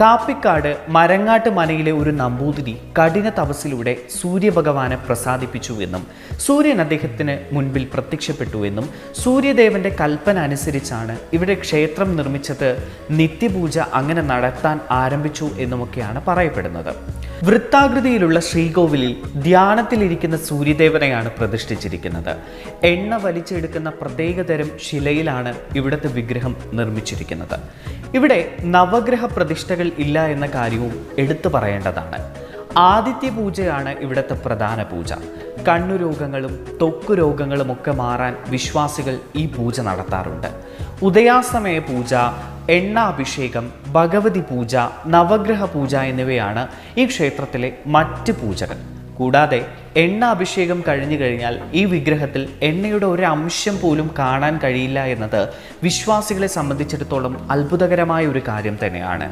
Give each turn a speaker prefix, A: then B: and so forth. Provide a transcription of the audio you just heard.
A: കാപ്പിക്കാട് മരങ്ങാട്ട് മനയിലെ ഒരു നമ്പൂതിരി കഠിന തപസ്സിലൂടെ സൂര്യഭഗവാനെ പ്രസാദിപ്പിച്ചുവെന്നും സൂര്യൻ അദ്ദേഹത്തിന് മുൻപിൽ പ്രത്യക്ഷപ്പെട്ടുവെന്നും സൂര്യദേവന്റെ കൽപ്പന അനുസരിച്ചാണ് ഇവിടെ ക്ഷേത്രം നിർമ്മിച്ചത്, നിത്യപൂജ അങ്ങനെ നടത്താൻ ആരംഭിച്ചു എന്നുമൊക്കെയാണ് പറയപ്പെടുന്നത്. വൃത്താകൃതിയിലുള്ള ശ്രീകോവിലിൽ ധ്യാനത്തിലിരിക്കുന്ന സൂര്യദേവനെയാണ് പ്രതിഷ്ഠിച്ചിരിക്കുന്നത്. എണ്ണ വലിച്ചെടുക്കുന്ന പ്രത്യേകതരം ശിലയിലാണ് ഇവിടുത്തെ വിഗ്രഹം നിർമ്മിച്ചിരിക്കുന്നത്. ഇവിടെ നവഗ്രഹ പ്രതിഷ്ഠകൾ ഇല്ല എന്ന കാര്യവും എടുത്തു പറയേണ്ടതാണ്. ആദിത്യ പൂജയാണ് ഇവിടുത്തെ പ്രധാന പൂജ. കണ്ണുരോഗങ്ങളും ത്വക്ക് രോഗങ്ങളും ഒക്കെ മാറാൻ വിശ്വാസികൾ ഈ പൂജ നടത്താറുണ്ട്. ഉദയാസ്തമയ പൂജ, എണ്ണാഭിഷേകം, ഭഗവതി പൂജ, നവഗ്രഹ പൂജ എന്നിവയാണ് ഈ ക്ഷേത്രത്തിലെ മറ്റ് പൂജകൾ. കൂടാതെ എണ്ണാഭിഷേകം കഴിഞ്ഞു കഴിഞ്ഞാൽ ഈ വിഗ്രഹത്തിൽ എണ്ണയുടെ ഒരു അംശം പോലും കാണാൻ കഴിയില്ല എന്നത് വിശ്വാസികളെ സംബന്ധിച്ചിടത്തോളം അത്ഭുതകരമായ ഒരു കാര്യം തന്നെയാണ്.